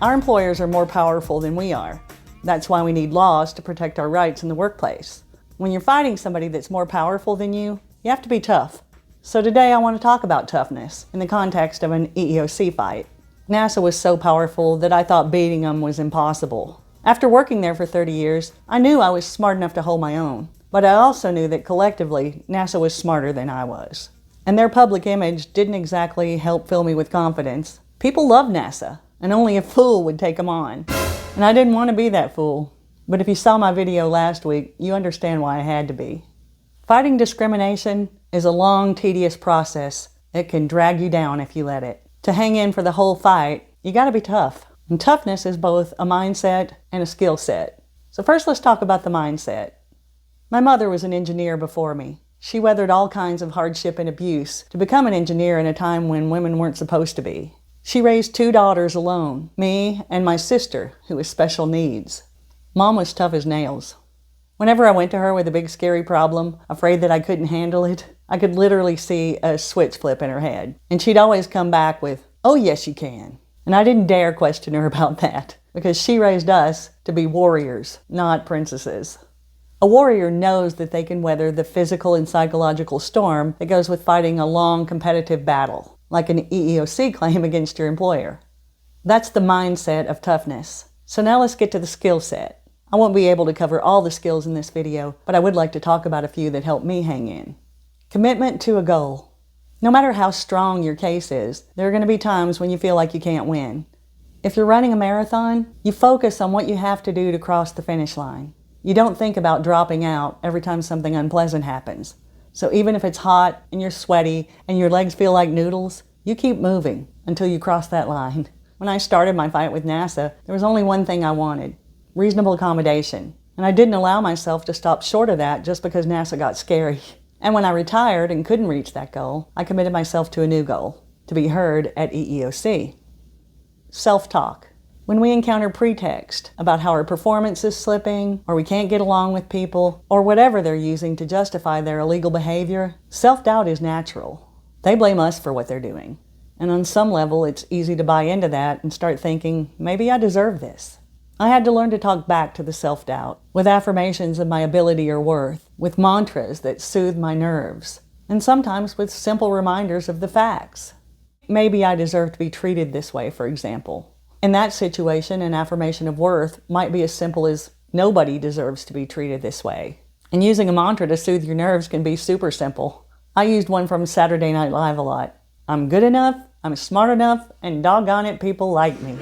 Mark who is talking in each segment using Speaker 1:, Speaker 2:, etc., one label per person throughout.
Speaker 1: Our employers are more powerful than we are. That's why we need laws to protect our rights in the workplace. When you're fighting somebody that's more powerful than you have to be tough. So today I want to talk about toughness in the context of an EEOC fight. NASA was so powerful that I thought beating them was impossible. After working there for 30 years, I knew I was smart enough to hold my own. But I also knew that collectively, NASA was smarter than I was. And their public image didn't exactly help fill me with confidence. People love NASA, and only a fool would take them on. And I didn't want to be that fool. But if you saw my video last week, you understand why I had to be. Fighting discrimination is a long, tedious process. It can drag you down if you let it. To hang in for the whole fight, you gotta be tough. And toughness is both a mindset and a skill set. So first let's talk about the mindset. My mother was an engineer before me. She weathered all kinds of hardship and abuse to become an engineer in a time when women weren't supposed to be. She raised 2 daughters alone, me and my sister, who was special needs. Mom was tough as nails. Whenever I went to her with a big scary problem, afraid that I couldn't handle it, I could literally see a switch flip in her head. And she'd always come back with, "Oh yes you can." And I didn't dare question her about that, because she raised us to be warriors, not princesses. A warrior knows that they can weather the physical and psychological storm that goes with fighting a long competitive battle, like an EEOC claim against your employer. That's the mindset of toughness. So now let's get to the skill set. I won't be able to cover all the skills in this video, but I would like to talk about a few that helped me hang in. Commitment to a goal. No matter how strong your case is, there are going to be times when you feel like you can't win. If you're running a marathon, you focus on what you have to do to cross the finish line. You don't think about dropping out every time something unpleasant happens. So even if it's hot and you're sweaty and your legs feel like noodles, you keep moving until you cross that line. When I started my fight with NASA, there was only one thing I wanted: reasonable accommodation. And I didn't allow myself to stop short of that just because NASA got scary. And when I retired and couldn't reach that goal, I committed myself to a new goal: to be heard at EEOC. Self-talk. When we encounter pretext about how our performance is slipping, or we can't get along with people, or whatever they're using to justify their illegal behavior, self-doubt is natural. They blame us for what they're doing. And on some level, it's easy to buy into that and start thinking, maybe I deserve this. I had to learn to talk back to the self-doubt with affirmations of my ability or worth, with mantras that soothe my nerves, and sometimes with simple reminders of the facts. Maybe I deserve to be treated this way, for example. In that situation, an affirmation of worth might be as simple as, nobody deserves to be treated this way. And using a mantra to soothe your nerves can be super simple. I used one from Saturday Night Live a lot. I'm good enough, I'm smart enough, and doggone it, people like me.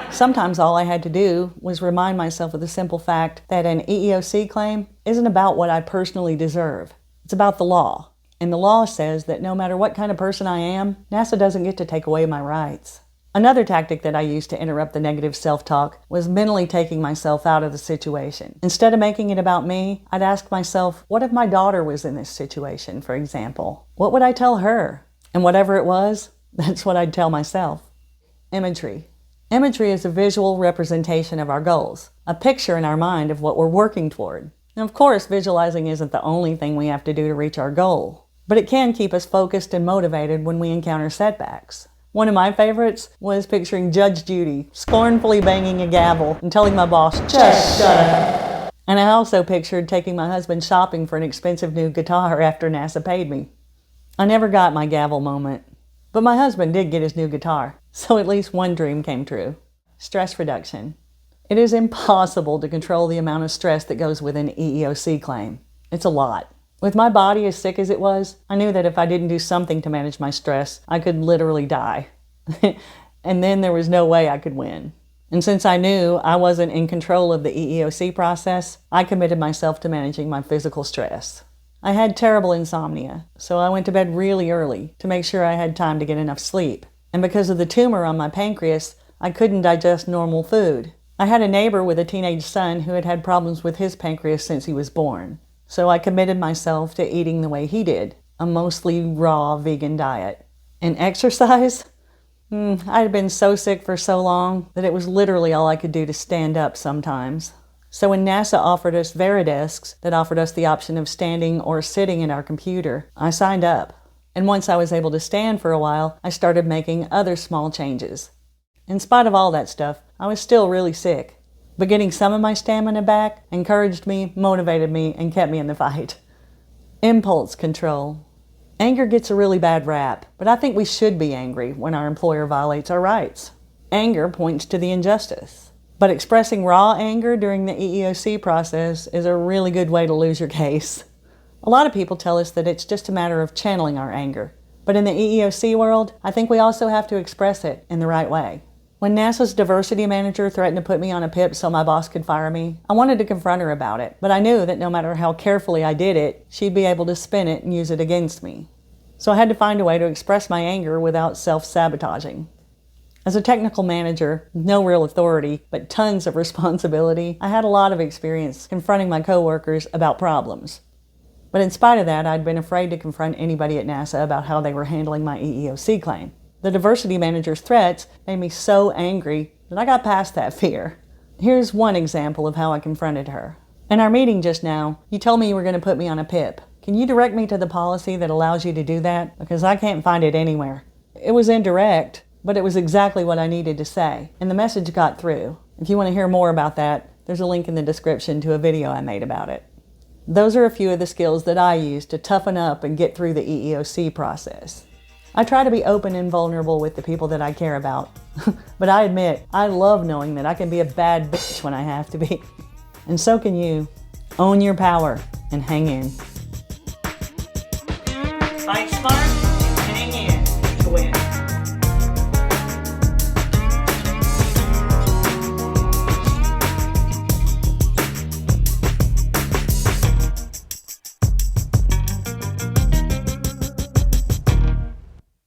Speaker 1: Sometimes all I had to do was remind myself of the simple fact that an EEOC claim isn't about what I personally deserve. It's about the law. And the law says that no matter what kind of person I am, NASA doesn't get to take away my rights. Another tactic that I used to interrupt the negative self-talk was mentally taking myself out of the situation. Instead of making it about me, I'd ask myself, what if my daughter was in this situation, for example? What would I tell her? And whatever it was, that's what I'd tell myself. Imagery. Imagery is a visual representation of our goals, a picture in our mind of what we're working toward. And of course, visualizing isn't the only thing we have to do to reach our goal, but it can keep us focused and motivated when we encounter setbacks. One of my favorites was picturing Judge Judy scornfully banging a gavel and telling my boss, "Just shut up." And I also pictured taking my husband shopping for an expensive new guitar after NASA paid me. I never got my gavel moment, but my husband did get his new guitar, so at least one dream came true. Stress reduction. It is impossible to control the amount of stress that goes with an EEOC claim. It's a lot. With my body as sick as it was, I knew that if I didn't do something to manage my stress, I could literally die. And then there was no way I could win. And since I knew I wasn't in control of the EEOC process, I committed myself to managing my physical stress. I had terrible insomnia, so I went to bed really early to make sure I had time to get enough sleep. And because of the tumor on my pancreas, I couldn't digest normal food. I had a neighbor with a teenage son who had had problems with his pancreas since he was born. So I committed myself to eating the way he did, a mostly raw vegan diet. And exercise? I had been so sick for so long that it was literally all I could do to stand up sometimes. So when NASA offered us Veridesks that offered us the option of standing or sitting in our computer, I signed up. And once I was able to stand for a while, I started making other small changes. In spite of all that stuff, I was still really sick. But getting some of my stamina back encouraged me, motivated me, and kept me in the fight. Impulse control. Anger gets a really bad rap, but I think we should be angry when our employer violates our rights. Anger points to the injustice. But expressing raw anger during the EEOC process is a really good way to lose your case. A lot of people tell us that it's just a matter of channeling our anger. But in the EEOC world, I think we also have to express it in the right way. When NASA's diversity manager threatened to put me on a PIP so my boss could fire me, I wanted to confront her about it, but I knew that no matter how carefully I did it, she'd be able to spin it and use it against me. So I had to find a way to express my anger without self-sabotaging. As a technical manager, no real authority, but tons of responsibility, I had a lot of experience confronting my coworkers about problems. But in spite of that, I'd been afraid to confront anybody at NASA about how they were handling my EEOC claim. The diversity manager's threats made me so angry that I got past that fear. Here's one example of how I confronted her. In our meeting just now, you told me you were going to put me on a PIP. Can you direct me to the policy that allows you to do that? Because I can't find it anywhere. It was indirect, but it was exactly what I needed to say, and the message got through. If you want to hear more about that, there's a link in the description to a video I made about it. Those are a few of the skills that I use to toughen up and get through the EEOC process. I try to be open and vulnerable with the people that I care about. But I admit, I love knowing that I can be a bad bitch when I have to be. And so can you. Own your power and hang in. Fight smart.